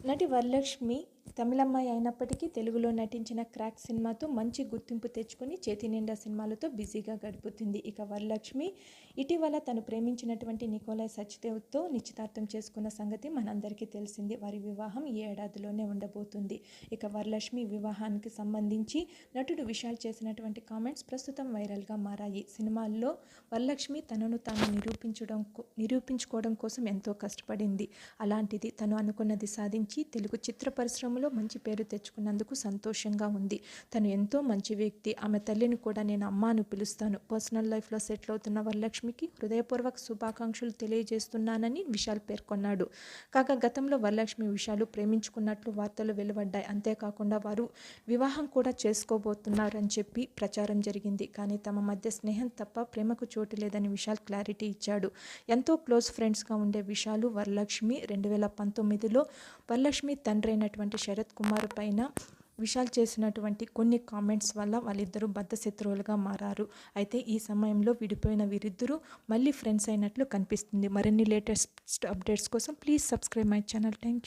నటి వరలక్ష్మి తమిళమ్మాయి అయినప్పటికీ తెలుగులో నటించిన క్రాక్ సినిమాతో మంచి గుర్తింపు తెచ్చుకొని చేతి నిండా సినిమాలతో బిజీగా గడుపుతుంది. ఇక వరలక్ష్మి ఇటీవల తను ప్రేమించినటువంటి నికోలై సచ్దేవ్తో నిశ్చితార్థం చేసుకున్న సంగతి మనందరికీ తెలిసింది. వారి వివాహం ఈ ఏడాదిలోనే ఉండబోతుంది. ఇక వరలక్ష్మి వివాహానికి సంబంధించి నటుడు విశాల్ చేసినటువంటి కామెంట్స్ ప్రస్తుతం వైరల్గా మారాయి. సినిమాల్లో వరలక్ష్మి తనను తాను నిరూపించుకోవడం కోసం ఎంతో కష్టపడింది. అలాంటిది తను అనుకున్నది సాధించి తెలుగు చిత్ర పరిశ్రమలో మంచి పేరు తెచ్చుకున్నందుకు సంతోషంగా ఉంది. తను ఎంతో మంచి వ్యక్తి. ఆమె తల్లిని కూడా నేను అమ్మ అని పిలుస్తాను. పర్సనల్ లైఫ్లో సెటిల్ అవుతున్న వరలక్ష్మికి హృదయపూర్వక శుభాకాంక్షలు తెలియజేస్తున్నానని విశాల్ పేర్కొన్నాడు. కాగా గతంలో వరలక్ష్మి విశాల్ ప్రేమించుకున్నట్లు వార్తలు వెలువడ్డాయి. అంతేకాకుండా వారు వివాహం కూడా చేసుకోబోతున్నారని చెప్పి ప్రచారం జరిగింది. కానీ తమ మధ్య స్నేహం తప్ప ప్రేమకు చోటు లేదని విశాల్ క్లారిటీ ఇచ్చాడు. ఎంతో క్లోజ్ ఫ్రెండ్స్గా ఉండే విశాల్ వరలక్ష్మి 2019లో వరలక్ష్మి తండ్రి అయినటువంటి శరత్ కుమార్ పైన విశాల్ చేసినటువంటి కొన్ని కామెంట్స్ వల్ల వాళ్ళిద్దరూ బద్ధశత్రువులుగా మారారు. అయితే ఈ సమయంలో విడిపోయిన వీరిద్దరూ మళ్ళీ ఫ్రెండ్స్ అయినట్లు కనిపిస్తుంది. మరిన్ని లేటెస్ట్ అప్డేట్స్ కోసం please subscribe my channel. Thank you.